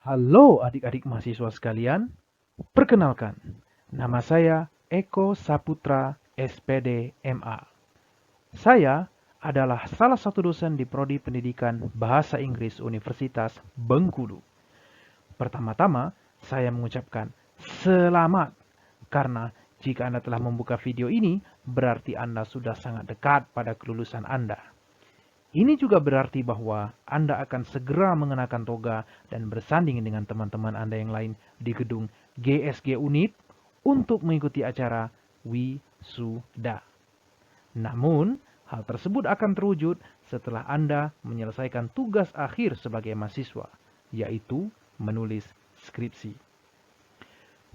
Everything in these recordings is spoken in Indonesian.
Halo adik-adik mahasiswa sekalian, perkenalkan, nama saya Eko Saputra, SPD MA. Saya adalah salah satu dosen di Prodi Pendidikan Bahasa Inggris Universitas Bengkulu. Pertama-tama, saya mengucapkan selamat, karena jika Anda telah membuka video ini, berarti Anda sudah sangat dekat pada kelulusan Anda. Ini juga berarti bahwa Anda akan segera mengenakan toga dan bersanding dengan teman-teman Anda yang lain di gedung GSG Unit untuk mengikuti acara wisuda. Namun, hal tersebut akan terwujud setelah Anda menyelesaikan tugas akhir sebagai mahasiswa, yaitu menulis skripsi.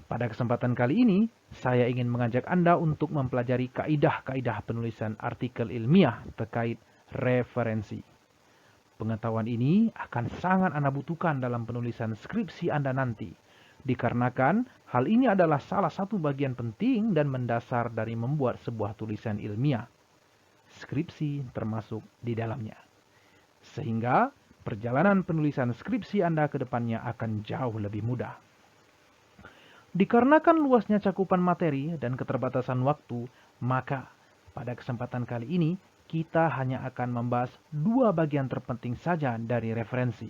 Pada kesempatan kali ini, saya ingin mengajak Anda untuk mempelajari kaidah-kaidah penulisan artikel ilmiah terkait referensi. Pengetahuan ini akan sangat Anda butuhkan dalam penulisan skripsi Anda nanti, dikarenakan hal ini adalah salah satu bagian penting dan mendasar dari membuat sebuah tulisan ilmiah. Skripsi termasuk di dalamnya. Sehingga perjalanan penulisan skripsi Anda ke depannya akan jauh lebih mudah. Dikarenakan luasnya cakupan materi dan keterbatasan waktu, maka pada kesempatan kali ini kita hanya akan membahas dua bagian terpenting saja dari referensi.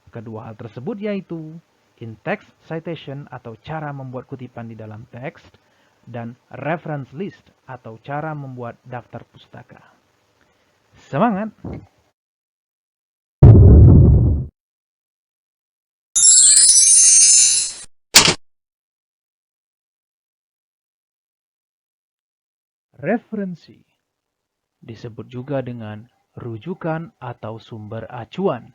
Kedua hal tersebut yaitu in-text citation atau cara membuat kutipan di dalam teks, dan reference list atau cara membuat daftar pustaka. Semangat! Referensi disebut juga dengan rujukan atau sumber acuan.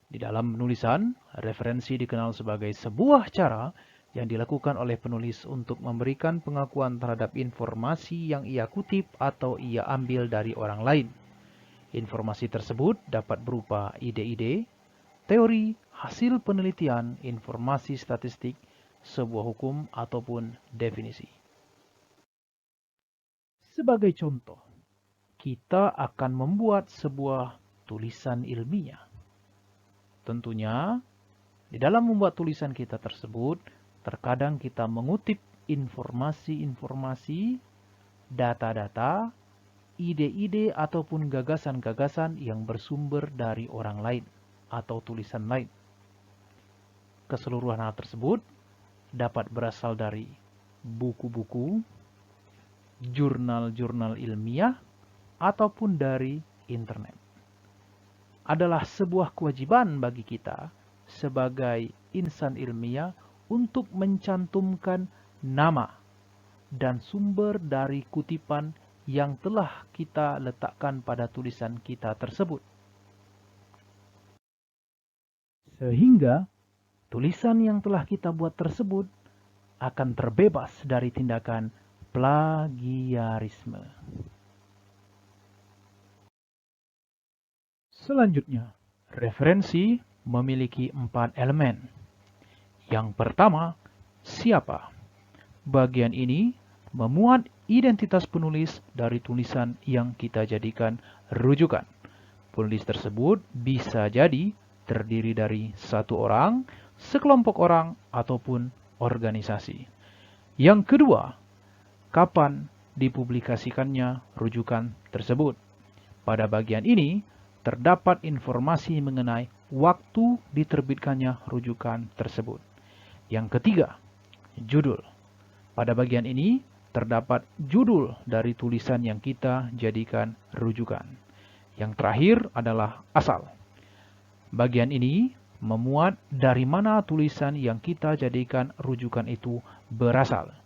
Di dalam penulisan, referensi dikenal sebagai sebuah cara yang dilakukan oleh penulis untuk memberikan pengakuan terhadap informasi yang ia kutip atau ia ambil dari orang lain. Informasi tersebut dapat berupa ide-ide, teori, hasil penelitian, informasi statistik, sebuah hukum, ataupun definisi. Sebagai contoh, kita akan membuat sebuah tulisan ilmiah. Tentunya, di dalam membuat tulisan kita tersebut, terkadang kita mengutip informasi-informasi, data-data, ide-ide ataupun gagasan-gagasan yang bersumber dari orang lain atau tulisan lain. Keseluruhan hal tersebut dapat berasal dari buku-buku, jurnal-jurnal ilmiah, ataupun dari internet. Adalah sebuah kewajiban bagi kita sebagai insan ilmiah untuk mencantumkan nama dan sumber dari kutipan yang telah kita letakkan pada tulisan kita tersebut. Sehingga tulisan yang telah kita buat tersebut akan terbebas dari tindakan plagiarisme. Selanjutnya, referensi memiliki 4 elemen. Yang pertama, siapa? Bagian ini memuat identitas penulis dari tulisan yang kita jadikan rujukan. Penulis tersebut bisa jadi terdiri dari satu orang, sekelompok orang, ataupun organisasi. Yang kedua, kapan dipublikasikannya rujukan tersebut? Pada bagian ini, terdapat informasi mengenai waktu diterbitkannya rujukan tersebut. Yang ketiga, judul. Pada bagian ini, terdapat judul dari tulisan yang kita jadikan rujukan. Yang terakhir adalah asal. Bagian ini memuat dari mana tulisan yang kita jadikan rujukan itu berasal.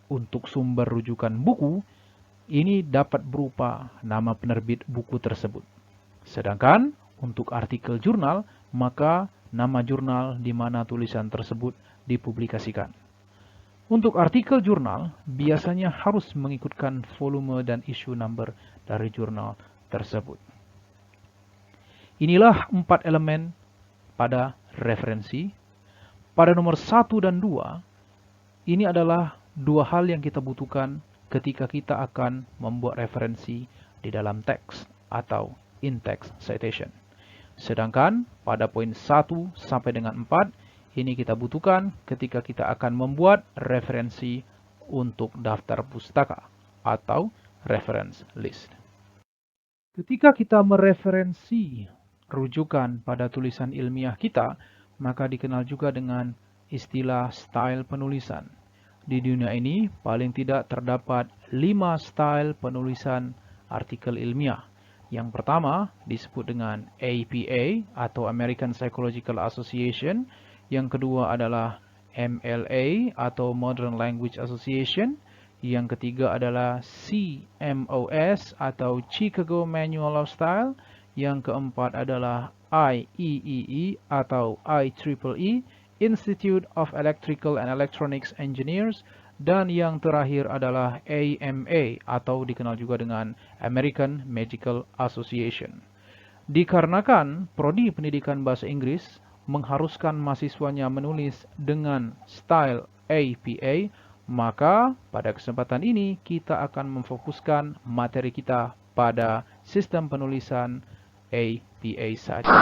Untuk sumber rujukan buku, ini dapat berupa nama penerbit buku tersebut. Sedangkan untuk artikel jurnal, maka nama jurnal di mana tulisan tersebut dipublikasikan. Untuk artikel jurnal, biasanya harus mengikutkan volume dan issue number dari jurnal tersebut. Inilah 4 elemen pada referensi. Pada nomor 1 dan 2, ini adalah dua hal yang kita butuhkan ketika kita akan membuat referensi di dalam teks atau in-text citation. Sedangkan pada poin 1 sampai dengan 4, ini kita butuhkan ketika kita akan membuat referensi untuk daftar pustaka atau reference list. Ketika kita mereferensi rujukan pada tulisan ilmiah kita, maka dikenal juga dengan istilah style penulisan. Di dunia ini paling tidak terdapat 5 style penulisan artikel ilmiah. Yang pertama disebut dengan APA atau American Psychological Association. Yang kedua adalah MLA atau Modern Language Association. Yang ketiga adalah CMOS atau Chicago Manual of Style. Yang keempat adalah IEEE atau IEEE, Institute of Electrical and Electronics Engineers, dan yang terakhir adalah AMA atau dikenal juga dengan American Medical Association. Dikarenakan Prodi Pendidikan Bahasa Inggris mengharuskan mahasiswanya menulis dengan style APA, maka pada kesempatan ini kita akan memfokuskan materi kita pada sistem penulisan APA saja.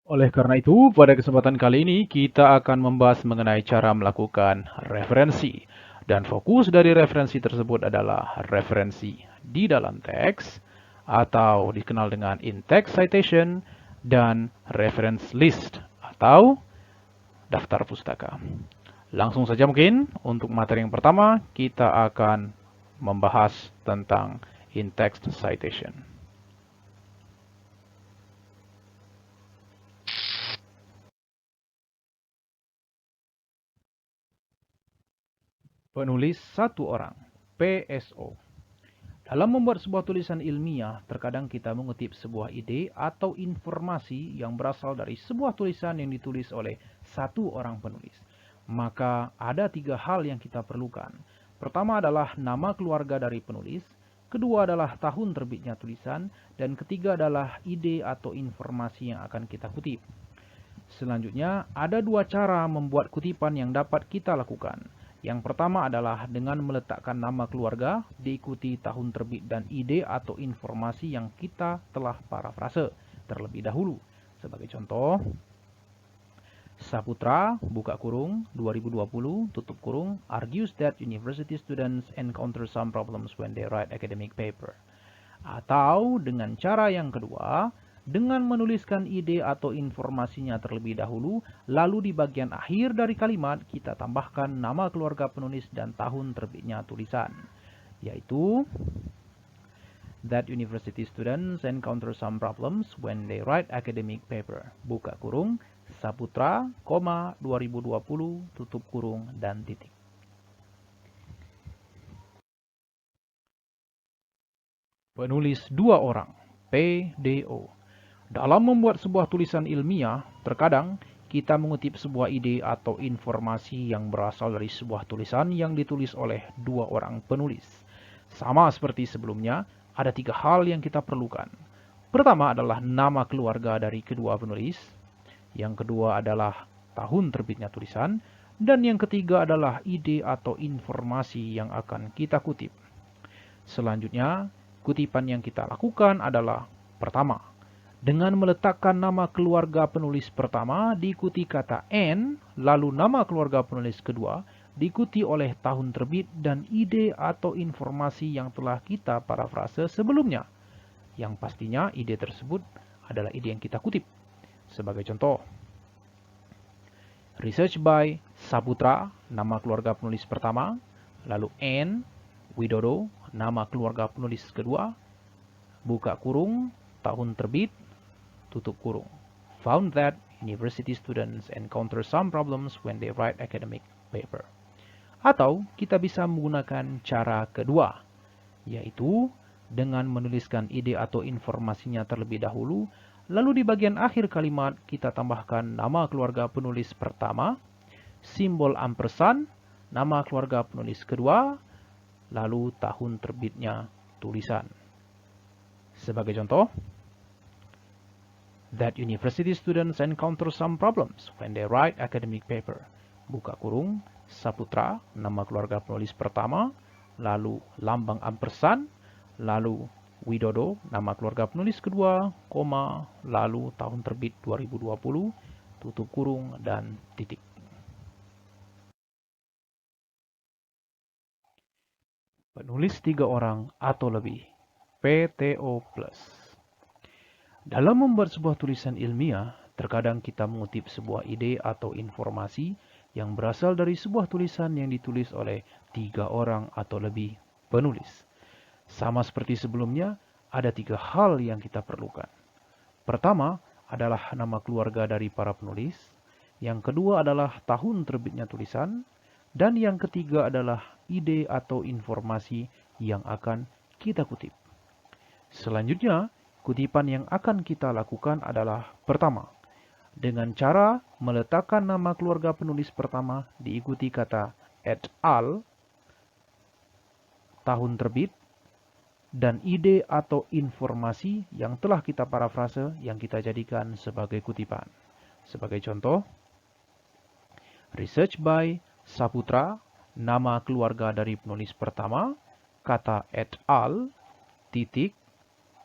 Oleh karena itu, pada kesempatan kali ini kita akan membahas mengenai cara melakukan referensi. Dan fokus dari referensi tersebut adalah referensi di dalam teks atau dikenal dengan in-text citation dan reference list atau daftar pustaka. Langsung saja mungkin untuk materi yang pertama kita akan membahas tentang in-text citation. Penulis satu orang, PSO. Dalam membuat sebuah tulisan ilmiah, terkadang kita mengutip sebuah ide atau informasi yang berasal dari sebuah tulisan yang ditulis oleh satu orang penulis. Maka ada 3 hal yang kita perlukan. Pertama adalah nama keluarga dari penulis, kedua adalah tahun terbitnya tulisan, dan ketiga adalah ide atau informasi yang akan kita kutip. Selanjutnya, ada 2 cara membuat kutipan yang dapat kita lakukan. Yang pertama adalah dengan meletakkan nama keluarga, diikuti tahun terbit dan ide atau informasi yang kita telah parafrase terlebih dahulu. Sebagai contoh, Saputra, buka kurung, 2020, tutup kurung, argues that university students encounter some problems when they write academic paper. Atau dengan cara yang kedua, dengan menuliskan ide atau informasinya terlebih dahulu, lalu di bagian akhir dari kalimat kita tambahkan nama keluarga penulis dan tahun terbitnya tulisan, yaitu that university students encounter some problems when they write academic paper. Buka kurung, Saputra, 2020, tutup kurung, dan titik. Penulis 2 orang, PDO. Dalam membuat sebuah tulisan ilmiah, terkadang kita mengutip sebuah ide atau informasi yang berasal dari sebuah tulisan yang ditulis oleh 2 orang penulis. Sama seperti sebelumnya, ada 3 hal yang kita perlukan. Pertama adalah nama keluarga dari kedua penulis, yang kedua adalah tahun terbitnya tulisan, dan yang ketiga adalah ide atau informasi yang akan kita kutip. Selanjutnya, kutipan yang kita lakukan adalah pertama, dengan meletakkan nama keluarga penulis pertama diikuti kata N, lalu nama keluarga penulis kedua diikuti oleh tahun terbit dan ide atau informasi yang telah kita parafrase sebelumnya. Yang pastinya ide tersebut adalah ide yang kita kutip. Sebagai contoh, research by Saputra, nama keluarga penulis pertama, lalu N, Widodo, nama keluarga penulis kedua, buka kurung, tahun terbit, tutup kurung. Found that university students encounter some problems when they write academic paper. Atau kita bisa menggunakan cara kedua, yaitu dengan menuliskan ide atau informasinya terlebih dahulu, lalu di bagian akhir kalimat kita tambahkan nama keluarga penulis pertama, simbol ampersand, nama keluarga penulis kedua, lalu tahun terbitnya tulisan. Sebagai contoh, that university students encounter some problems when they write academic paper. Buka kurung, Saputra, nama keluarga penulis pertama, lalu lambang ampersand, lalu Widodo, nama keluarga penulis kedua, koma, lalu tahun terbit 2020, tutup kurung, dan titik. Penulis 3 orang atau lebih, PTO+. Dalam membuat sebuah tulisan ilmiah, terkadang kita mengutip sebuah ide atau informasi yang berasal dari sebuah tulisan yang ditulis oleh 3 orang atau lebih penulis. Sama seperti sebelumnya, ada 3 hal yang kita perlukan. Pertama adalah nama keluarga dari para penulis, yang kedua adalah tahun terbitnya tulisan, dan yang ketiga adalah ide atau informasi yang akan kita kutip. Selanjutnya, kutipan yang akan kita lakukan adalah pertama, dengan cara meletakkan nama keluarga penulis pertama diikuti kata et al, tahun terbit, dan ide atau informasi yang telah kita parafrase yang kita jadikan sebagai kutipan. Sebagai contoh, research by Saputra, nama keluarga dari penulis pertama, kata et al, titik,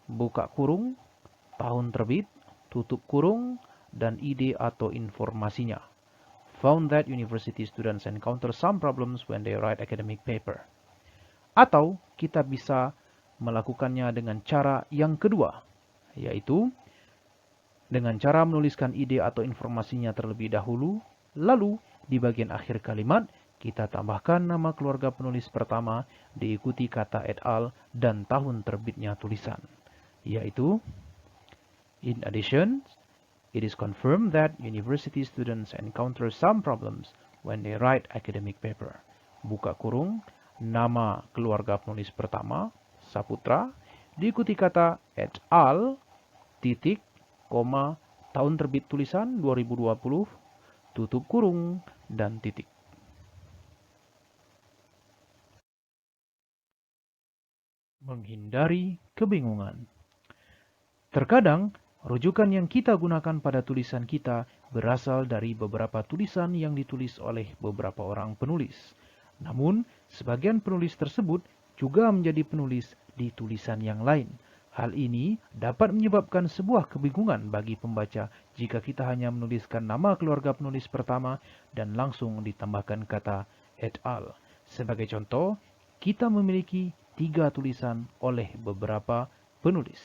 buka kurung, tahun terbit, tutup kurung, dan ide atau informasinya. Found that university students encounter some problems when they write academic paper. Atau kita bisa melakukannya dengan cara yang kedua, yaitu dengan cara menuliskan ide atau informasinya terlebih dahulu, lalu di bagian akhir kalimat kita tambahkan nama keluarga penulis pertama diikuti kata et al dan tahun terbitnya tulisan, yaitu in addition, it is confirmed that university students encounter some problems when they write academic paper. Buka kurung, nama keluarga penulis pertama, Saputra, diikuti kata et al, titik, koma, tahun terbit tulisan 2020, tutup kurung, dan titik. Menghindari kebingungan. Terkadang, rujukan yang kita gunakan pada tulisan kita berasal dari beberapa tulisan yang ditulis oleh beberapa orang penulis. Namun, sebagian penulis tersebut juga menjadi penulis di tulisan yang lain. Hal ini dapat menyebabkan sebuah kebingungan bagi pembaca jika kita hanya menuliskan nama keluarga penulis pertama dan langsung ditambahkan kata et al. Sebagai contoh, kita memiliki 3 tulisan oleh beberapa penulis.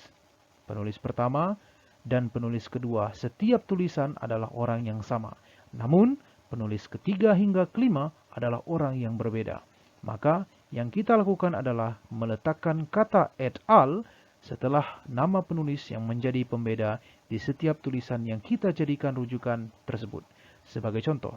Penulis pertama dan penulis kedua, setiap tulisan adalah orang yang sama. Namun, penulis ketiga hingga kelima adalah orang yang berbeda. Maka, yang kita lakukan adalah meletakkan kata et al setelah nama penulis yang menjadi pembeda di setiap tulisan yang kita jadikan rujukan tersebut. Sebagai contoh,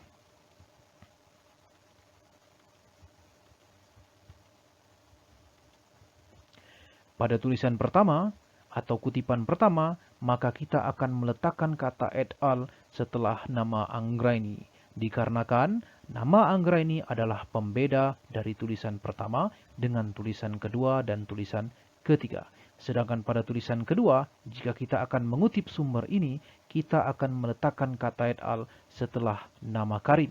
pada tulisan pertama atau kutipan pertama, maka kita akan meletakkan kata et al setelah nama Anggraini. Dikarenakan nama Anggraini adalah pembeda dari tulisan pertama dengan tulisan kedua dan tulisan ketiga. Sedangkan pada tulisan kedua, jika kita akan mengutip sumber ini, kita akan meletakkan kata et al setelah nama Karim.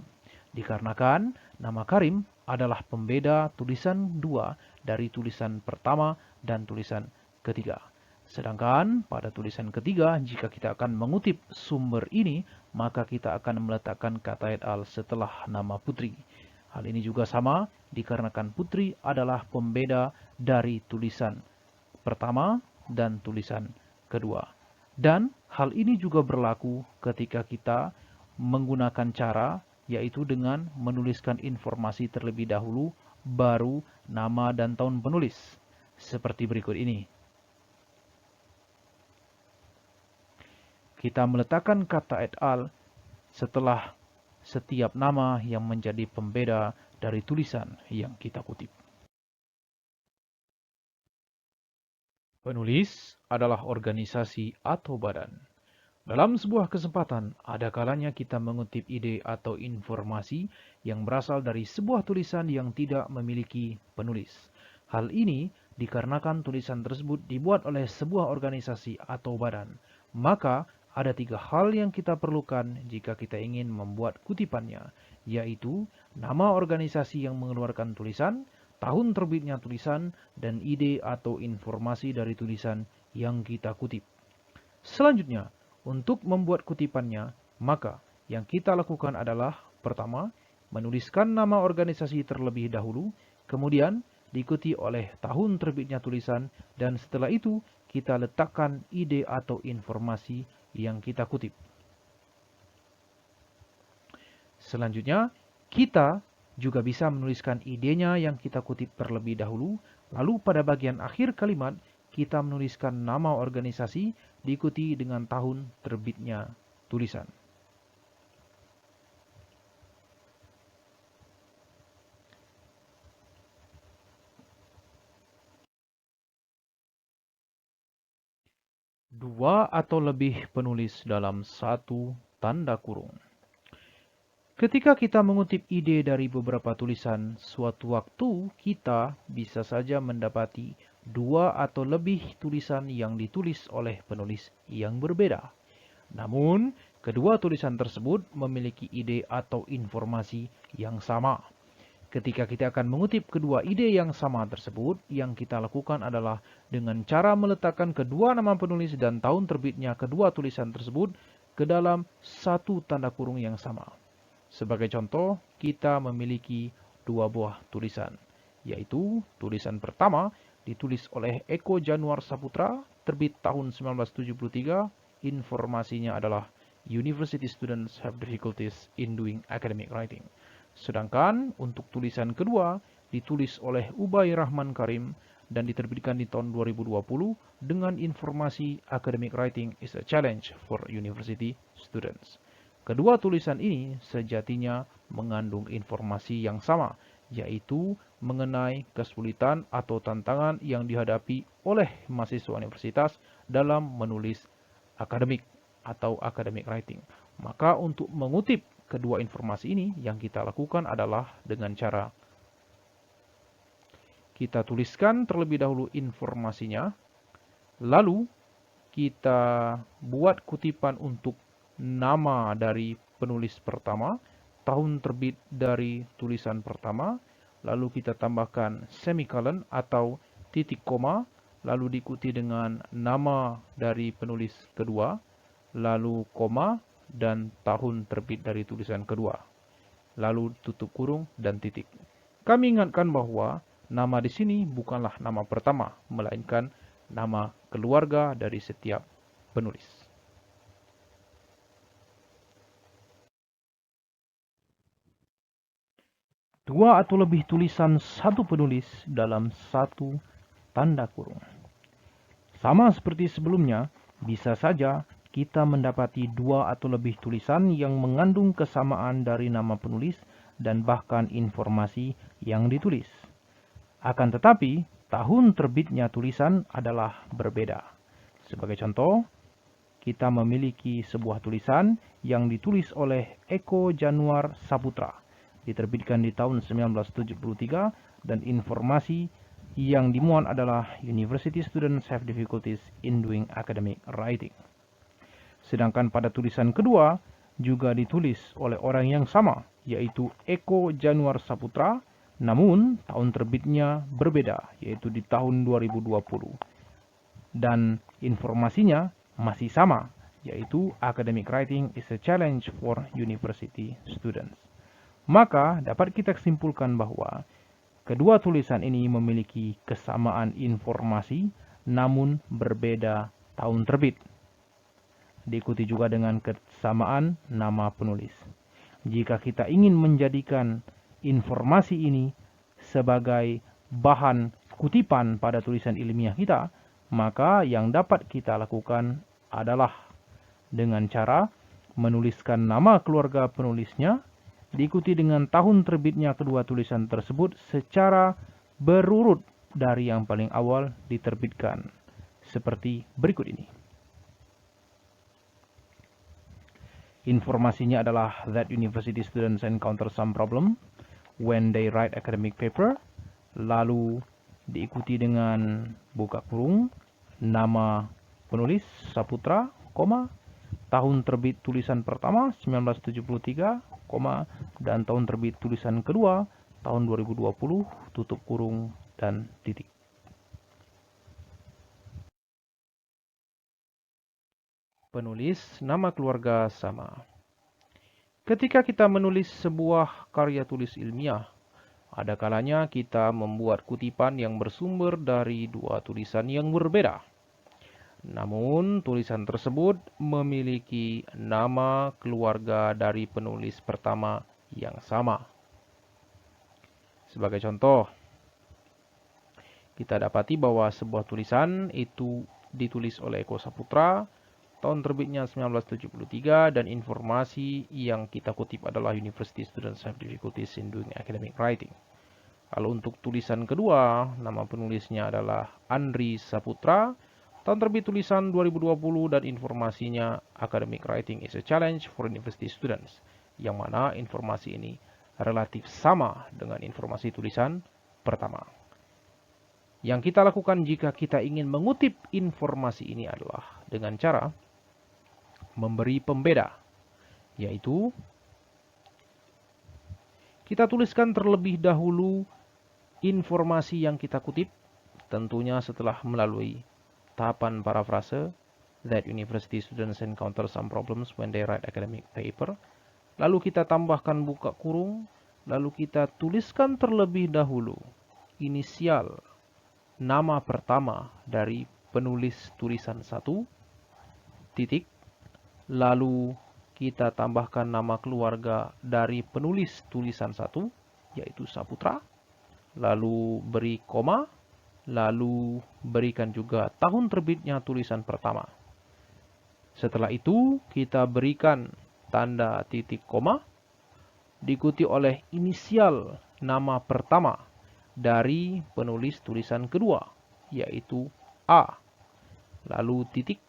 Dikarenakan nama Karim adalah pembeda tulisan 2 dari tulisan pertama dan tulisan ketiga. Sedangkan pada tulisan ketiga, jika kita akan mengutip sumber ini, maka kita akan meletakkan kata et al setelah nama Putri. Hal ini juga sama dikarenakan Putri adalah pembeda dari tulisan pertama dan tulisan kedua. Dan hal ini juga berlaku ketika kita menggunakan cara yaitu dengan menuliskan informasi terlebih dahulu, baru nama dan tahun penulis. Seperti berikut ini. Kita meletakkan kata et al setelah setiap nama yang menjadi pembeda dari tulisan yang kita kutip. Penulis adalah organisasi atau badan. Dalam sebuah kesempatan, ada kalanya kita mengutip ide atau informasi yang berasal dari sebuah tulisan yang tidak memiliki penulis. Hal ini dikarenakan tulisan tersebut dibuat oleh sebuah organisasi atau badan. Maka, ada 3 hal yang kita perlukan jika kita ingin membuat kutipannya, yaitu nama organisasi yang mengeluarkan tulisan, tahun terbitnya tulisan, dan ide atau informasi dari tulisan yang kita kutip. Selanjutnya, untuk membuat kutipannya, maka yang kita lakukan adalah pertama, menuliskan nama organisasi terlebih dahulu, kemudian diikuti oleh tahun terbitnya tulisan, dan setelah itu kita letakkan ide atau informasi yang kita kutip. Selanjutnya, kita juga bisa menuliskan idenya yang kita kutip terlebih dahulu, lalu pada bagian akhir kalimat kita menuliskan nama organisasi diikuti dengan tahun terbitnya tulisan. Dua atau lebih penulis dalam satu tanda kurung. Ketika kita mengutip ide dari beberapa tulisan, suatu waktu kita bisa saja mendapati dua atau lebih tulisan yang ditulis oleh penulis yang berbeda. Namun, kedua tulisan tersebut memiliki ide atau informasi yang sama. Ketika kita akan mengutip kedua ide yang sama tersebut, yang kita lakukan adalah dengan cara meletakkan kedua nama penulis dan tahun terbitnya kedua tulisan tersebut ke dalam satu tanda kurung yang sama. Sebagai contoh, kita memiliki dua buah tulisan, yaitu tulisan pertama ditulis oleh Eko Januar Saputra, terbit tahun 1973, informasinya adalah University students have difficulties in doing academic writing. Sedangkan untuk tulisan kedua ditulis oleh Ubay Rahman Karim dan diterbitkan di tahun 2020 dengan informasi academic writing is a challenge for university students. Kedua tulisan ini sejatinya mengandung informasi yang sama, yaitu mengenai kesulitan atau tantangan yang dihadapi oleh mahasiswa universitas dalam menulis akademik atau academic writing. Maka untuk mengutip kedua informasi ini yang kita lakukan adalah dengan cara kita tuliskan terlebih dahulu informasinya, lalu kita buat kutipan untuk nama dari penulis pertama, tahun terbit dari tulisan pertama, lalu kita tambahkan semicolon atau titik koma, lalu diikuti dengan nama dari penulis kedua, lalu koma, dan tahun terbit dari tulisan kedua, lalu tutup kurung dan titik. Kami ingatkan bahwa nama di sini bukanlah nama pertama, melainkan nama keluarga dari setiap penulis. Dua atau lebih tulisan satu penulis dalam satu tanda kurung. Sama seperti sebelumnya, bisa saja kita mendapati dua atau lebih tulisan yang mengandung kesamaan dari nama penulis dan bahkan informasi yang ditulis. Akan tetapi, tahun terbitnya tulisan adalah berbeda. Sebagai contoh, kita memiliki sebuah tulisan yang ditulis oleh Eko Januar Saputra, diterbitkan di tahun 1973, dan informasi yang dimuat adalah University students have difficulties in doing academic writing. Sedangkan pada tulisan kedua juga ditulis oleh orang yang sama, yaitu Eko Januar Saputra, namun tahun terbitnya berbeda, yaitu di tahun 2020. Dan informasinya masih sama, yaitu academic writing is a challenge for university students. Maka dapat kita simpulkan bahwa kedua tulisan ini memiliki kesamaan informasi namun berbeda tahun terbit. Diikuti juga dengan kesamaan nama penulis. Jika kita ingin menjadikan informasi ini sebagai bahan kutipan pada tulisan ilmiah kita, maka yang dapat kita lakukan adalah dengan cara menuliskan nama keluarga penulisnya, diikuti dengan tahun terbitnya kedua tulisan tersebut secara berurut dari yang paling awal diterbitkan, seperti berikut ini. Informasinya adalah that university students encounter some problem when they write academic paper, lalu diikuti dengan buka kurung, nama penulis Saputra, tahun terbit tulisan pertama 1973, dan tahun terbit tulisan kedua tahun 2020, tutup kurung, dan titik. Penulis, nama keluarga sama. Ketika kita menulis sebuah karya tulis ilmiah, ada kalanya kita membuat kutipan yang bersumber dari dua tulisan yang berbeda. Namun, tulisan tersebut memiliki nama keluarga dari penulis pertama yang sama. Sebagai contoh, kita dapati bahwa sebuah tulisan itu ditulis oleh Eko Saputra, tahun terbitnya 1973, dan informasi yang kita kutip adalah University Students Have Difficulties in Doing Academic Writing. Lalu untuk tulisan kedua, nama penulisnya adalah Andri Saputra, tahun terbit tulisan 2020, dan informasinya Academic Writing is a Challenge for University Students, yang mana informasi ini relatif sama dengan informasi tulisan pertama. Yang kita lakukan jika kita ingin mengutip informasi ini adalah dengan cara memberi pembeda, yaitu kita tuliskan terlebih dahulu informasi yang kita kutip, tentunya setelah melalui tahapan parafrase, that university students encounter some problems when they write academic paper. Lalu kita tambahkan buka kurung, lalu kita tuliskan terlebih dahulu inisial nama pertama dari penulis tulisan 1, titik, lalu kita tambahkan nama keluarga dari penulis tulisan 1, yaitu Saputra, lalu beri koma, lalu berikan juga tahun terbitnya tulisan pertama. Setelah itu, kita berikan tanda titik koma, diikuti oleh inisial nama pertama dari penulis tulisan kedua, yaitu A, lalu titik,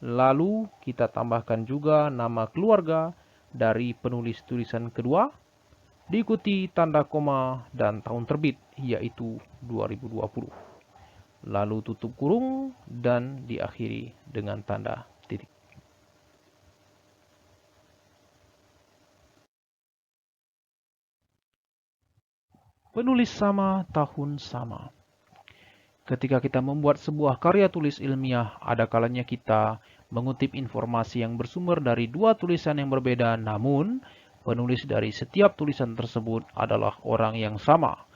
lalu kita tambahkan juga nama keluarga dari penulis tulisan kedua, diikuti tanda koma dan tahun terbit, yaitu 2020. Lalu tutup kurung dan diakhiri dengan tanda titik. Penulis sama, tahun sama. Ketika kita membuat sebuah karya tulis ilmiah, ada kalanya kita mengutip informasi yang bersumber dari dua tulisan yang berbeda, namun penulis dari setiap tulisan tersebut adalah orang yang sama.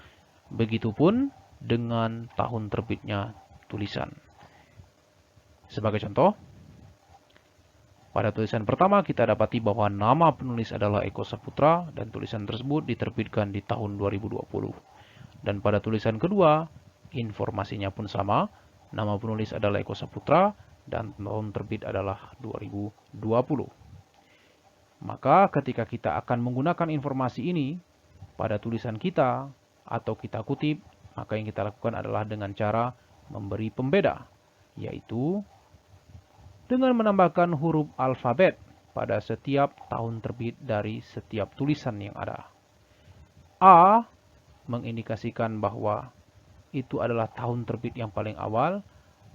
Begitupun dengan tahun terbitnya tulisan. Sebagai contoh, pada tulisan pertama kita dapati bahwa nama penulis adalah Eko Saputra dan tulisan tersebut diterbitkan di tahun 2020. Dan pada tulisan kedua, informasinya pun sama, nama penulis adalah Eko Saputra dan tahun terbit adalah 2020. Maka ketika kita akan menggunakan informasi ini pada tulisan kita atau kita kutip, maka yang kita lakukan adalah dengan cara memberi pembeda, yaitu dengan menambahkan huruf alfabet pada setiap tahun terbit dari setiap tulisan yang ada. A mengindikasikan bahwa itu adalah tahun terbit yang paling awal,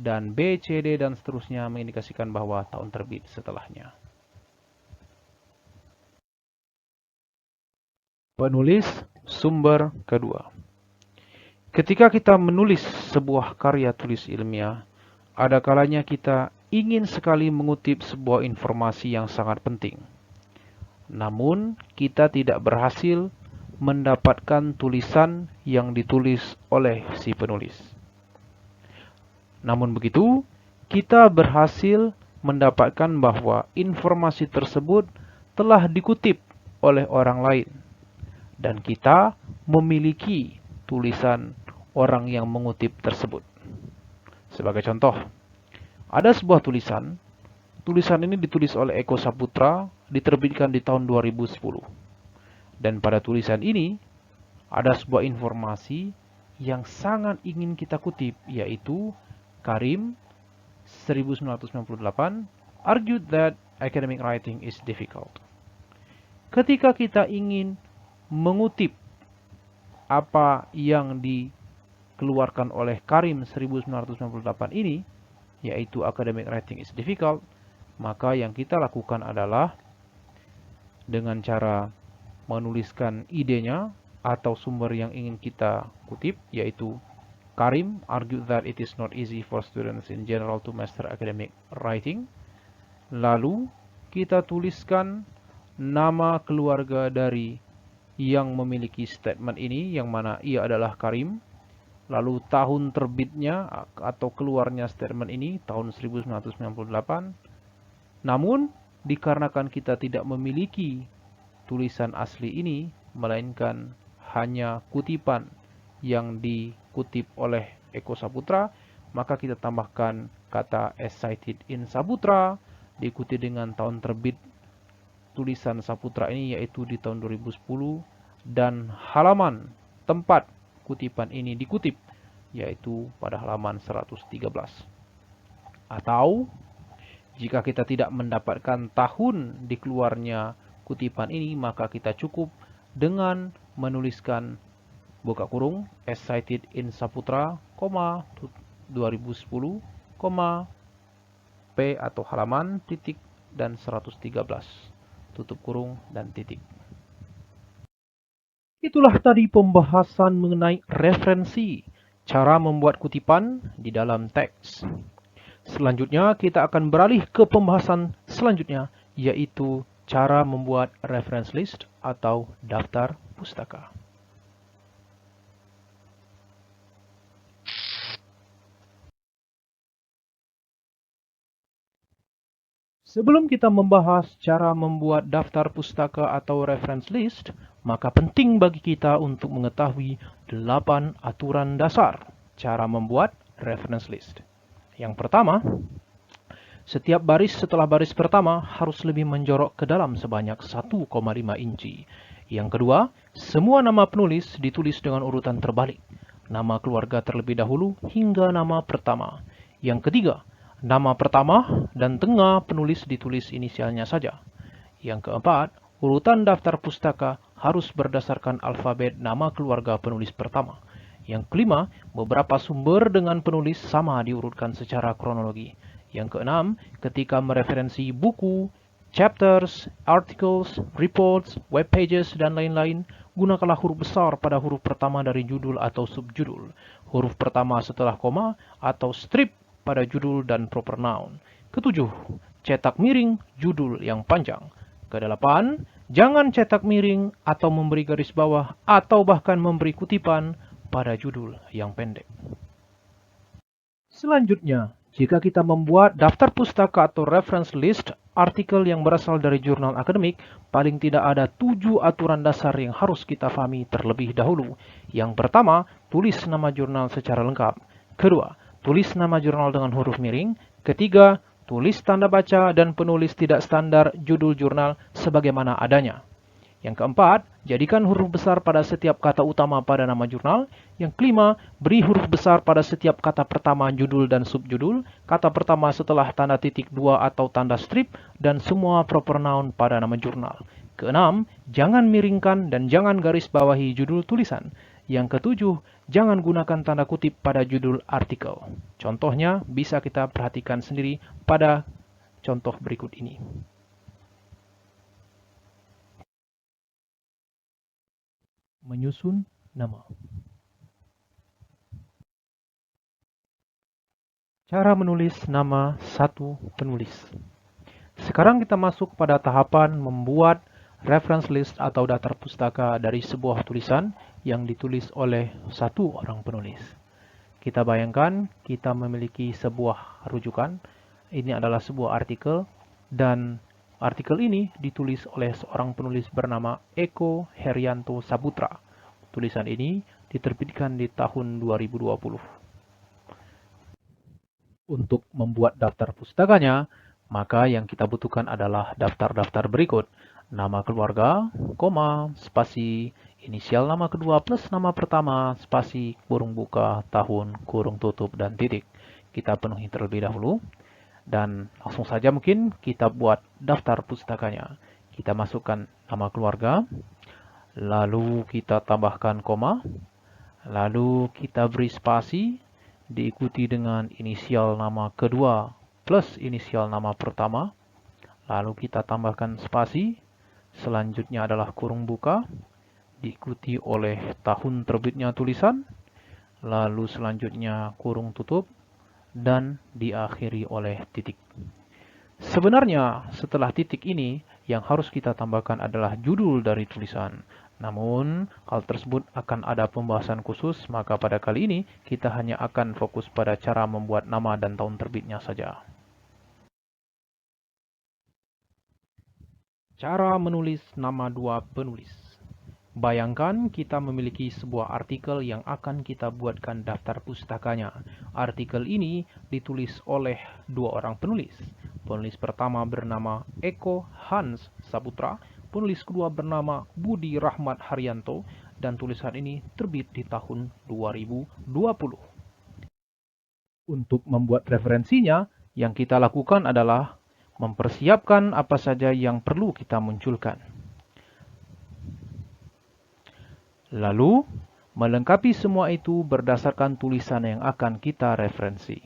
dan B, C, D, dan seterusnya mengindikasikan bahwa tahun terbit setelahnya. Penulis sumber kedua. Ketika kita menulis sebuah karya tulis ilmiah, ada kalanya kita ingin sekali mengutip sebuah informasi yang sangat penting. Namun, kita tidak berhasil mendapatkan tulisan yang ditulis oleh si penulis. Namun begitu, kita berhasil mendapatkan bahwa informasi tersebut telah dikutip oleh orang lain. Dan kita memiliki tulisan orang yang mengutip tersebut. Sebagai contoh, ada sebuah tulisan ini ditulis oleh Eko Saputra, diterbitkan di tahun 2010. Dan pada tulisan ini, ada sebuah informasi yang sangat ingin kita kutip, yaitu Karim 1998 argued that academic writing is difficult. Ketika kita ingin mengutip apa yang dikeluarkan oleh Karim 1998 ini, yaitu academic writing is difficult, maka yang kita lakukan adalah dengan cara menuliskan idenya atau sumber yang ingin kita kutip, yaitu Karim argued that it is not easy for students in general to master academic writing. Lalu kita tuliskan nama keluarga dari yang memiliki statement ini, yang mana ia adalah Karim. Lalu tahun terbitnya atau keluarnya statement ini tahun 1998. Namun dikarenakan kita tidak memiliki tulisan asli ini, melainkan hanya kutipan yang dikutip oleh Eko Saputra, maka kita tambahkan kata as cited in Saputra, diikuti dengan tahun terbit tulisan Saputra ini, yaitu di tahun 2010, dan halaman tempat kutipan ini dikutip, yaitu pada halaman 113. Atau jika kita tidak mendapatkan tahun dikeluarnya kutipan ini, maka kita cukup dengan menuliskan buka kurung as cited in Saputra, 2010, P atau halaman, titik, dan 113, tutup kurung dan titik. Itulah tadi pembahasan mengenai referensi, cara membuat kutipan di dalam teks. Selanjutnya kita akan beralih ke pembahasan selanjutnya, yaitu cara membuat reference list atau daftar pustaka. Sebelum kita membahas cara membuat daftar pustaka atau reference list, maka penting bagi kita untuk mengetahui 8 aturan dasar cara membuat reference list. Yang pertama, setiap baris setelah baris pertama harus lebih menjorok ke dalam sebanyak 1,5 inci. Yang kedua, semua nama penulis ditulis dengan urutan terbalik. Nama keluarga terlebih dahulu hingga nama pertama. Yang ketiga, nama pertama dan tengah penulis ditulis inisialnya saja. Yang keempat, urutan daftar pustaka harus berdasarkan alfabet nama keluarga penulis pertama. Yang kelima, beberapa sumber dengan penulis sama diurutkan secara kronologi. Yang keenam, ketika mereferensi buku, chapters, articles, reports, web pages, dan lain-lain, gunakanlah huruf besar pada huruf pertama dari judul atau subjudul, huruf pertama setelah koma, atau strip pada judul dan proper noun. Ketujuh, cetak miring judul yang panjang. Kedelapan, jangan cetak miring atau memberi garis bawah atau bahkan memberi kutipan pada judul yang pendek. Selanjutnya, jika kita membuat daftar pustaka atau reference list artikel yang berasal dari jurnal akademik, paling tidak ada 7 aturan dasar yang harus kita pahami terlebih dahulu. Yang pertama, tulis nama jurnal secara lengkap. Kedua, tulis nama jurnal dengan huruf miring. Ketiga, tulis tanda baca dan penulis tidak standar judul jurnal sebagaimana adanya. Yang keempat, jadikan huruf besar pada setiap kata utama pada nama jurnal. Yang kelima, beri huruf besar pada setiap kata pertama judul dan subjudul, kata pertama setelah tanda titik 2 atau tanda strip, dan semua proper noun pada nama jurnal. Keenam, jangan miringkan dan jangan garis bawahi judul tulisan. Yang ketujuh, jangan gunakan tanda kutip pada judul artikel. Contohnya bisa kita perhatikan sendiri pada contoh berikut ini. Menyusun nama. Cara menulis nama satu penulis. Sekarang kita masuk pada tahapan membuat reference list atau daftar pustaka dari sebuah tulisan yang ditulis oleh satu orang penulis. Kita bayangkan kita memiliki sebuah rujukan. Ini adalah sebuah artikel dan artikel ini ditulis oleh seorang penulis bernama Eko Herianto Saputra. Tulisan ini diterbitkan di tahun 2020. Untuk membuat daftar pustakanya, maka yang kita butuhkan adalah daftar-daftar berikut. Nama keluarga, koma, spasi, inisial nama kedua plus nama pertama, spasi, kurung buka, tahun, kurung tutup, dan titik. Kita penuhi terlebih dahulu. Dan langsung saja mungkin kita buat daftar pustakanya. Kita masukkan nama keluarga, lalu kita tambahkan koma, lalu kita beri spasi, diikuti dengan inisial nama kedua plus inisial nama pertama, lalu kita tambahkan spasi, selanjutnya adalah kurung buka, diikuti oleh tahun terbitnya tulisan, lalu selanjutnya kurung tutup, dan diakhiri oleh titik. Sebenarnya setelah titik ini yang harus kita tambahkan adalah judul dari tulisan. Namun hal tersebut akan ada pembahasan khusus, maka pada kali ini kita hanya akan fokus pada cara membuat nama dan tahun terbitnya saja. Cara menulis nama dua penulis. Bayangkan kita memiliki sebuah artikel yang akan kita buatkan daftar pustakanya. Artikel ini ditulis oleh dua orang penulis. Penulis pertama bernama Eko Hans Saputra, penulis kedua bernama Budi Rahmat Haryanto, dan tulisan ini terbit di tahun 2020. Untuk membuat referensinya, yang kita lakukan adalah mempersiapkan apa saja yang perlu kita munculkan. Lalu, melengkapi semua itu berdasarkan tulisan yang akan kita referensi.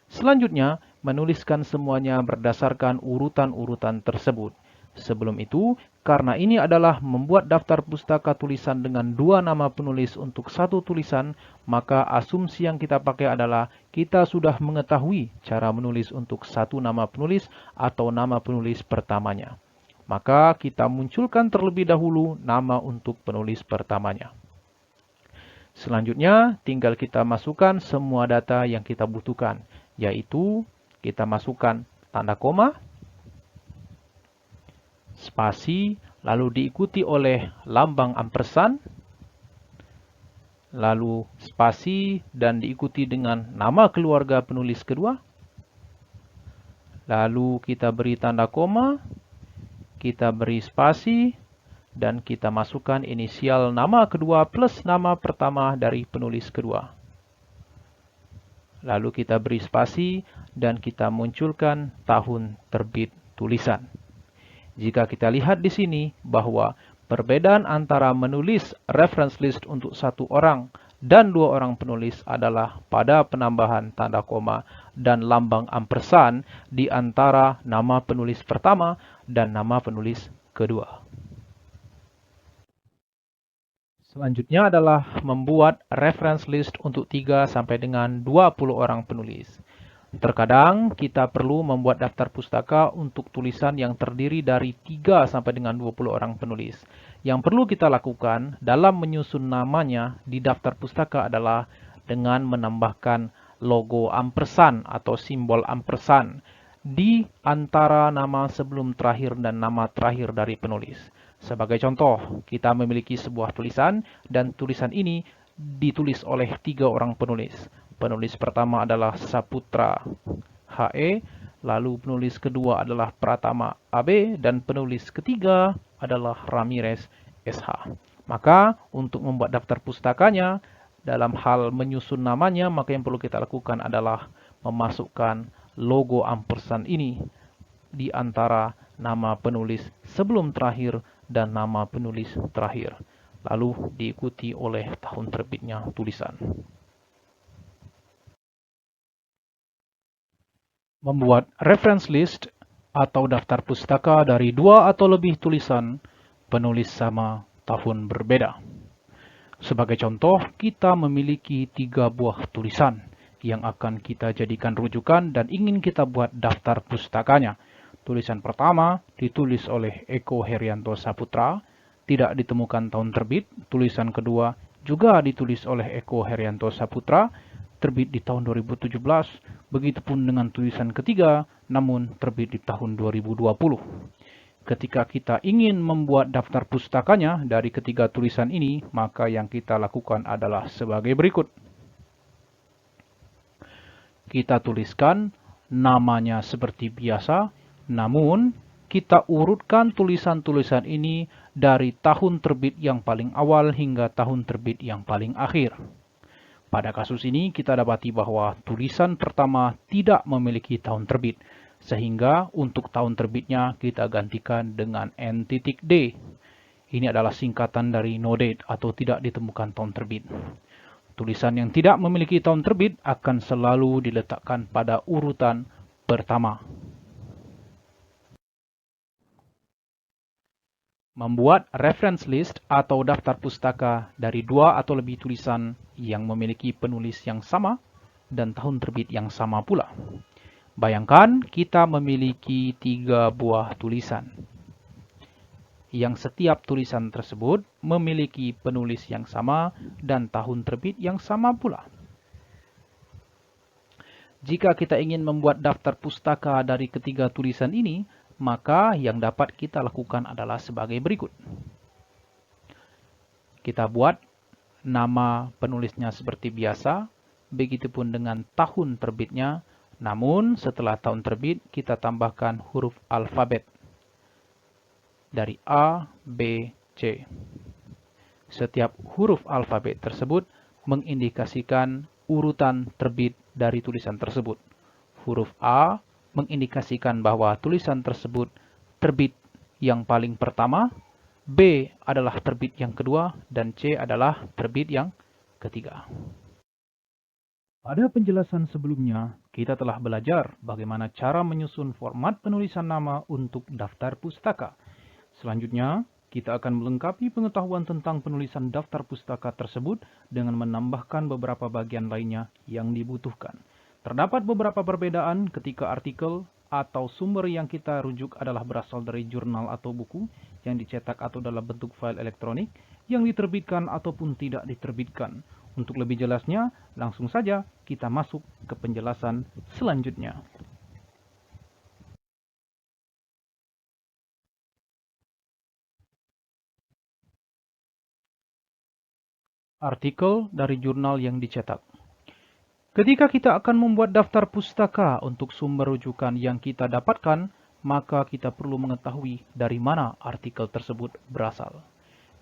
Selanjutnya, menuliskan semuanya berdasarkan urutan-urutan tersebut. Sebelum itu, karena ini adalah membuat daftar pustaka tulisan dengan dua nama penulis untuk satu tulisan, maka asumsi yang kita pakai adalah kita sudah mengetahui cara menulis untuk satu nama penulis atau nama penulis pertamanya. Maka kita munculkan terlebih dahulu nama untuk penulis pertamanya. Selanjutnya, tinggal kita masukkan semua data yang kita butuhkan, yaitu kita masukkan tanda koma, spasi, lalu diikuti oleh lambang ampersand, lalu spasi dan diikuti dengan nama keluarga penulis kedua, lalu kita beri tanda koma, kita beri spasi, dan kita masukkan inisial nama kedua plus nama pertama dari penulis kedua. Lalu kita beri spasi, dan kita munculkan tahun terbit tulisan. Jika kita lihat di sini bahwa perbedaan antara menulis reference list untuk satu orang dan dua orang penulis adalah pada penambahan tanda koma dan lambang ampersand di antara nama penulis pertama dan nama penulis kedua. Selanjutnya adalah membuat reference list untuk 3 sampai dengan 20 orang penulis. Terkadang kita perlu membuat daftar pustaka untuk tulisan yang terdiri dari 3 sampai dengan 20 orang penulis. Yang perlu kita lakukan dalam menyusun namanya di daftar pustaka adalah dengan menambahkan logo ampersand atau simbol ampersand di antara nama sebelum terakhir dan nama terakhir dari penulis. Sebagai contoh, kita memiliki sebuah tulisan dan tulisan ini ditulis oleh 3 orang penulis. Penulis pertama adalah Saputra HE, lalu penulis kedua adalah Pratama AB, dan penulis ketiga adalah Ramirez SH. Maka untuk membuat daftar pustakanya, dalam hal menyusun namanya, maka yang perlu kita lakukan adalah memasukkan logo ampersand ini di antara nama penulis sebelum terakhir dan nama penulis terakhir, lalu diikuti oleh tahun terbitnya tulisan. Membuat reference list atau daftar pustaka dari 2 atau lebih tulisan penulis sama tahun berbeda. Sebagai contoh, kita memiliki 3 buah tulisan yang akan kita jadikan rujukan dan ingin kita buat daftar pustakanya. Tulisan pertama ditulis oleh Eko Herianto Saputra, tidak ditemukan tahun terbit. Tulisan kedua juga ditulis oleh Eko Herianto Saputra, terbit di tahun 2017. Begitupun dengan tulisan ketiga, namun terbit di tahun 2020. Ketika kita ingin membuat daftar pustakanya dari ketiga tulisan ini, maka yang kita lakukan adalah sebagai berikut. Kita tuliskan namanya seperti biasa, namun kita urutkan tulisan-tulisan ini dari tahun terbit yang paling awal hingga tahun terbit yang paling akhir. Pada kasus ini kita dapati bahwa tulisan pertama tidak memiliki tahun terbit, sehingga untuk tahun terbitnya kita gantikan dengan N.D. Ini adalah singkatan dari no date atau tidak ditemukan tahun terbit. Tulisan yang tidak memiliki tahun terbit akan selalu diletakkan pada urutan pertama. Membuat reference list atau daftar pustaka dari 2 atau lebih tulisan yang memiliki penulis yang sama dan tahun terbit yang sama pula. Bayangkan kita memiliki 3 buah tulisan, yang setiap tulisan tersebut memiliki penulis yang sama dan tahun terbit yang sama pula. Jika kita ingin membuat daftar pustaka dari ketiga tulisan ini, maka yang dapat kita lakukan adalah sebagai berikut. Kita buat nama penulisnya seperti biasa, begitupun dengan tahun terbitnya, namun setelah tahun terbit kita tambahkan huruf alfabet dari A, B, C. Setiap huruf alfabet tersebut mengindikasikan urutan terbit dari tulisan tersebut. Huruf A mengindikasikan bahwa tulisan tersebut terbit yang paling pertama, B adalah terbit yang kedua, dan C adalah terbit yang ketiga. Pada penjelasan sebelumnya, kita telah belajar bagaimana cara menyusun format penulisan nama untuk daftar pustaka. Selanjutnya, kita akan melengkapi pengetahuan tentang penulisan daftar pustaka tersebut dengan menambahkan beberapa bagian lainnya yang dibutuhkan. Terdapat beberapa perbedaan ketika artikel atau sumber yang kita rujuk adalah berasal dari jurnal atau buku yang dicetak atau dalam bentuk file elektronik, yang diterbitkan ataupun tidak diterbitkan. Untuk lebih jelasnya, langsung saja kita masuk ke penjelasan selanjutnya. Artikel dari jurnal yang dicetak. Ketika kita akan membuat daftar pustaka untuk sumber rujukan yang kita dapatkan, maka kita perlu mengetahui dari mana artikel tersebut berasal.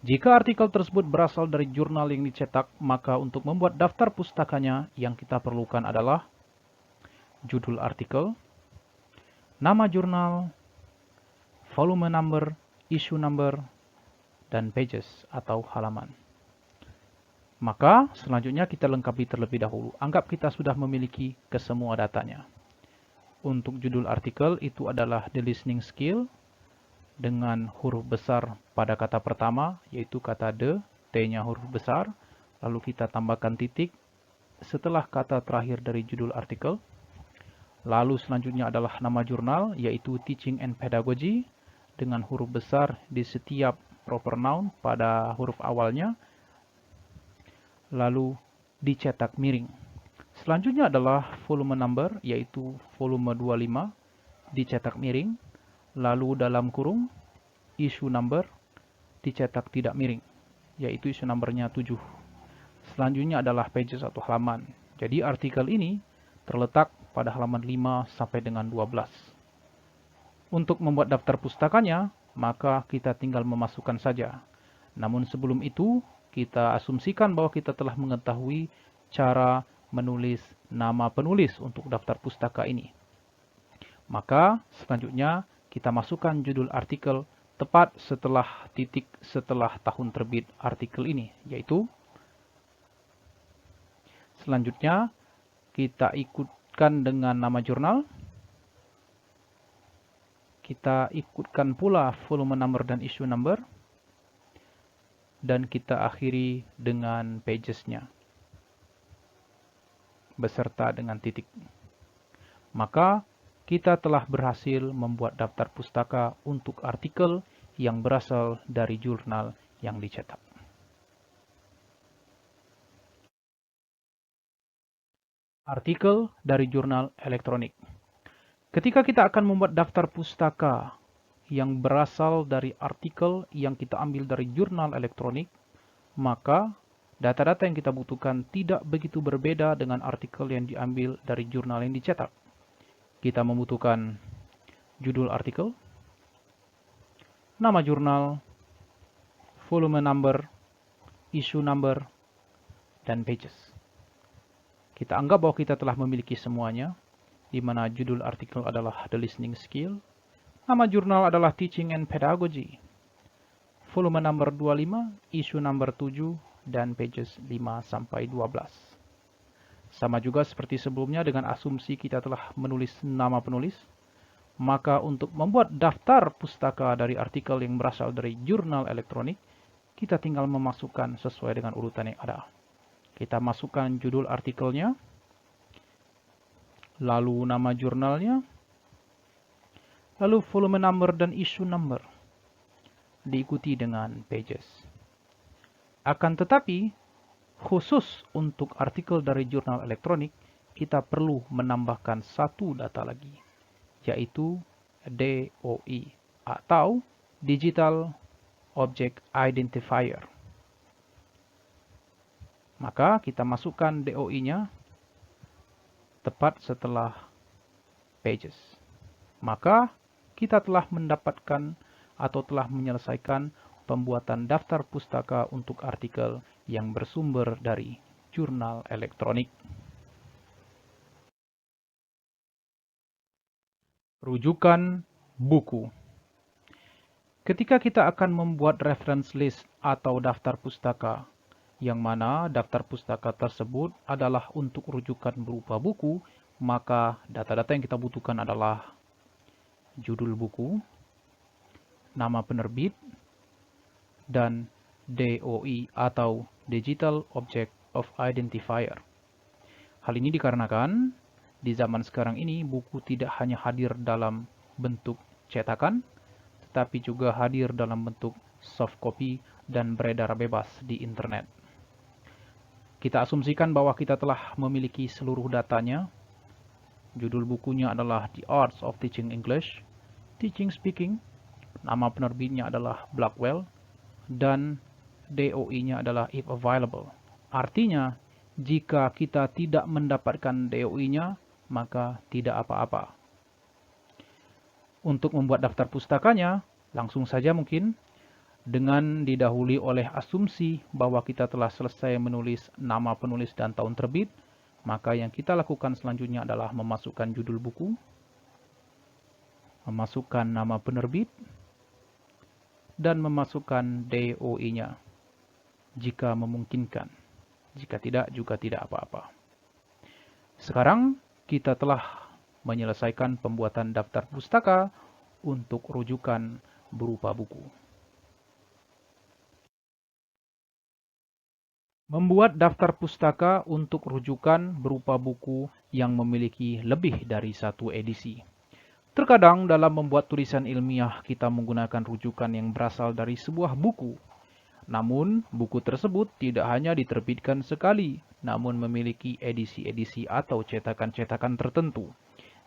Jika artikel tersebut berasal dari jurnal yang dicetak, maka untuk membuat daftar pustakanya yang kita perlukan adalah judul artikel, nama jurnal, volume number, issue number, dan pages atau halaman. Maka selanjutnya kita lengkapi terlebih dahulu. Anggap kita sudah memiliki kesemua datanya. Untuk judul artikel itu adalah the listening skill dengan huruf besar pada kata pertama, yaitu kata the, T-nya huruf besar, lalu kita tambahkan titik setelah kata terakhir dari judul artikel. Lalu selanjutnya adalah nama jurnal, yaitu Teaching and Pedagogy dengan huruf besar di setiap proper noun pada huruf awalnya, lalu dicetak miring. Selanjutnya adalah volume number, yaitu volume 25, dicetak miring, lalu dalam kurung issue number, dicetak tidak miring, yaitu issue numbernya 7. Selanjutnya adalah pages atau halaman. Jadi artikel ini terletak pada halaman 5 sampai dengan 12. Untuk membuat daftar pustakanya, maka kita tinggal memasukkan saja. Namun sebelum itu, kita asumsikan bahwa kita telah mengetahui cara menulis nama penulis untuk daftar pustaka ini. Maka selanjutnya kita masukkan judul artikel tepat setelah titik setelah tahun terbit artikel ini, yaitu selanjutnya kita ikutkan dengan nama jurnal, kita ikutkan pula volume number dan issue number, dan kita akhiri dengan pages-nya beserta dengan titik. Maka kita telah berhasil membuat daftar pustaka untuk artikel yang berasal dari jurnal yang dicetak. Artikel dari jurnal elektronik. Ketika kita akan membuat daftar pustaka yang berasal dari artikel yang kita ambil dari jurnal elektronik, maka data-data yang kita butuhkan tidak begitu berbeda dengan artikel yang diambil dari jurnal yang dicetak. Kita membutuhkan judul artikel, nama jurnal, volume number, issue number, dan pages. Kita anggap bahwa kita telah memiliki semuanya, di mana judul artikel adalah The Listening Skill, nama jurnal adalah Teaching and Pedagogy, volume number 25, issue number 7, dan pages 5-12. Sama juga seperti sebelumnya dengan asumsi kita telah menulis nama penulis, Maka untuk membuat daftar pustaka dari artikel yang berasal dari jurnal elektronik, kita tinggal memasukkan sesuai dengan urutan yang ada. Kita masukkan judul artikelnya, lalu nama jurnalnya, lalu volume number dan issue number, diikuti dengan pages. Akan tetapi, khusus untuk artikel dari jurnal elektronik, kita perlu menambahkan satu data lagi, yaitu DOI atau Digital Object Identifier. Maka kita masukkan DOI-nya tepat setelah pages. Maka kita telah mendapatkan atau telah menyelesaikan pembuatan daftar pustaka untuk artikel yang bersumber dari jurnal elektronik. Rujukan buku. Ketika kita akan membuat reference list atau daftar pustaka, yang mana daftar pustaka tersebut adalah untuk rujukan berupa buku, maka data-data yang kita butuhkan adalah judul buku, nama penerbit, dan DOI atau Digital Object of Identifier. Hal ini dikarenakan di zaman sekarang ini buku tidak hanya hadir dalam bentuk cetakan, tetapi juga hadir dalam bentuk soft copy dan beredar bebas di internet. Kita asumsikan bahwa kita telah memiliki seluruh datanya. Judul bukunya adalah The Arts of Teaching English, Teaching Speaking, nama penerbitnya adalah Blackwell, dan DOI-nya adalah if available. Artinya, jika kita tidak mendapatkan DOI-nya, maka tidak apa-apa. Untuk membuat daftar pustakanya, langsung saja mungkin dengan didahului oleh asumsi bahwa kita telah selesai menulis nama penulis dan tahun terbit, maka yang kita lakukan selanjutnya adalah memasukkan judul buku, memasukkan nama penerbit, dan memasukkan DOI-nya jika memungkinkan. Jika tidak, juga tidak apa-apa. Sekarang kita telah menyelesaikan pembuatan daftar pustaka untuk rujukan berupa buku. Membuat daftar pustaka untuk rujukan berupa buku yang memiliki lebih dari satu edisi. Terkadang dalam membuat tulisan ilmiah kita menggunakan rujukan yang berasal dari sebuah buku. Namun, buku tersebut tidak hanya diterbitkan sekali, namun memiliki edisi-edisi atau cetakan-cetakan tertentu.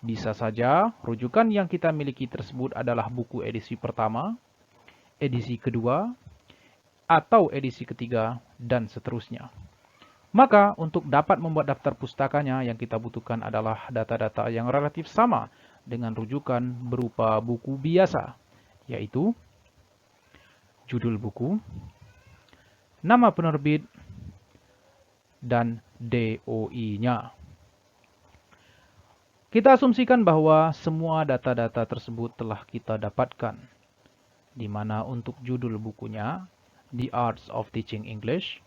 Bisa saja rujukan yang kita miliki tersebut adalah buku edisi pertama, edisi kedua, atau edisi ketiga, dan seterusnya. Maka, untuk dapat membuat daftar pustakanya, yang kita butuhkan adalah data-data yang relatif sama dengan rujukan berupa buku biasa, yaitu judul buku, nama penerbit, dan DOI-nya. Kita asumsikan bahwa semua data-data tersebut telah kita dapatkan, di mana untuk judul bukunya, The Arts of Teaching English,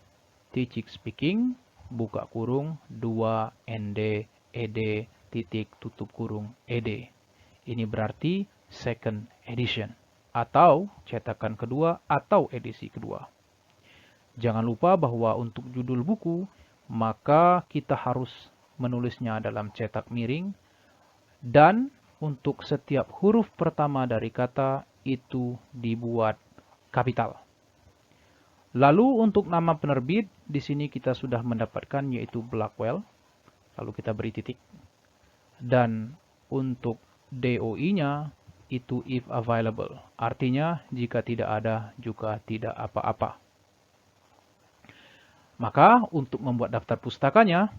Teaching Speaking, buka kurung, 2 ND ED titik tutup kurung ED. Ini berarti second edition, atau cetakan kedua atau edisi kedua. Jangan lupa bahwa untuk judul buku, maka kita harus menulisnya dalam cetak miring, dan untuk setiap huruf pertama dari kata itu dibuat kapital. Lalu untuk nama penerbit, di sini kita sudah mendapatkan yaitu Blackwell, lalu kita beri titik. Dan untuk DOI-nya itu if available, artinya jika tidak ada juga tidak apa-apa. Maka untuk membuat daftar pustakanya,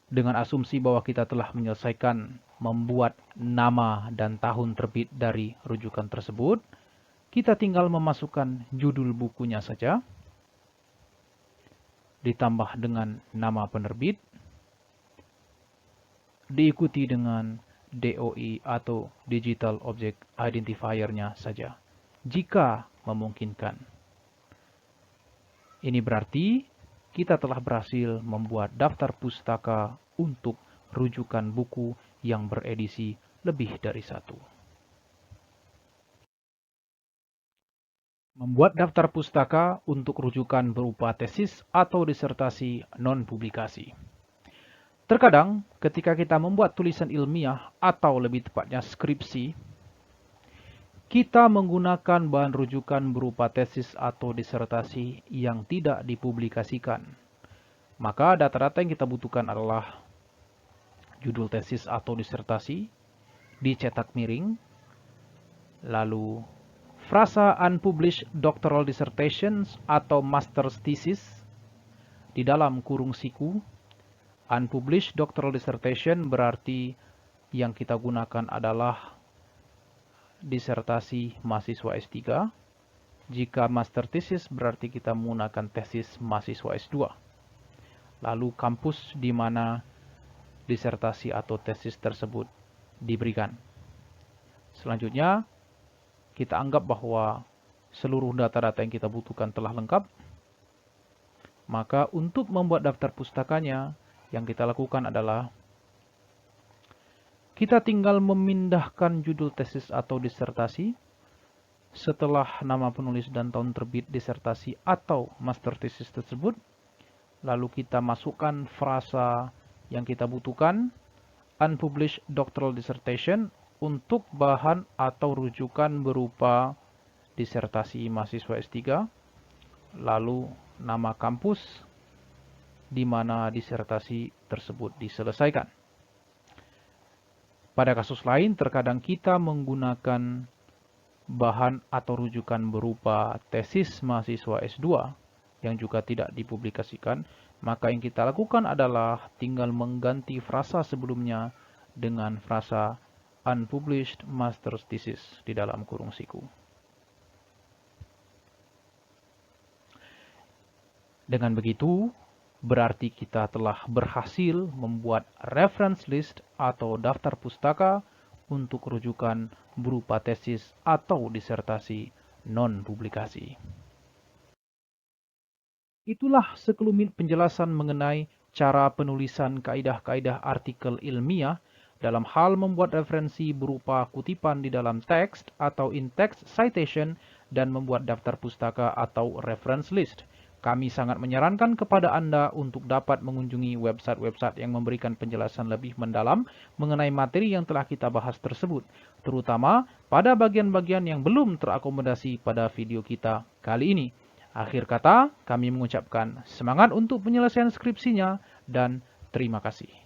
dengan asumsi bahwa kita telah menyelesaikan membuat nama dan tahun terbit dari rujukan tersebut, kita tinggal memasukkan judul bukunya saja, ditambah dengan nama penerbit, diikuti dengan DOI atau Digital Object Identifier-nya saja, jika memungkinkan. Ini berarti kita telah berhasil membuat daftar pustaka untuk rujukan buku yang beredisi lebih dari satu. Membuat daftar pustaka untuk rujukan berupa tesis atau disertasi non-publikasi. Terkadang, ketika kita membuat tulisan ilmiah atau lebih tepatnya skripsi, kita menggunakan bahan rujukan berupa tesis atau disertasi yang tidak dipublikasikan. Maka data-data yang kita butuhkan adalah judul tesis atau disertasi, dicetak miring, lalu frasa unpublished doctoral dissertations atau master's thesis di dalam kurung siku. Unpublished doctoral dissertation berarti yang kita gunakan adalah disertasi mahasiswa S3. Jika master thesis berarti kita menggunakan tesis mahasiswa S2. Lalu kampus di mana disertasi atau tesis tersebut diberikan. Selanjutnya, kita anggap bahwa seluruh data-data yang kita butuhkan telah lengkap. Maka untuk membuat daftar pustakanya, yang kita lakukan adalah kita tinggal memindahkan judul tesis atau disertasi setelah nama penulis dan tahun terbit disertasi atau master thesis tersebut. Lalu kita masukkan frasa yang kita butuhkan, unpublished doctoral dissertation, untuk bahan atau rujukan berupa disertasi mahasiswa S3, lalu nama kampus di mana disertasi tersebut diselesaikan. Pada kasus lain, terkadang kita menggunakan bahan atau rujukan berupa tesis mahasiswa S2 yang juga tidak dipublikasikan, maka yang kita lakukan adalah tinggal mengganti frasa sebelumnya dengan frasa unpublished master's thesis di dalam kurung siku. Dengan begitu, berarti kita telah berhasil membuat reference list atau daftar pustaka untuk rujukan berupa tesis atau disertasi non-publikasi. Itulah sekelumit penjelasan mengenai cara penulisan kaidah-kaidah artikel ilmiah dalam hal membuat referensi berupa kutipan di dalam teks atau in-text citation dan membuat daftar pustaka atau reference list. Kami sangat menyarankan kepada Anda untuk dapat mengunjungi website-website yang memberikan penjelasan lebih mendalam mengenai materi yang telah kita bahas tersebut, terutama pada bagian-bagian yang belum terakomodasi pada video kita kali ini. Akhir kata, kami mengucapkan semangat untuk penyelesaian skripsinya dan terima kasih.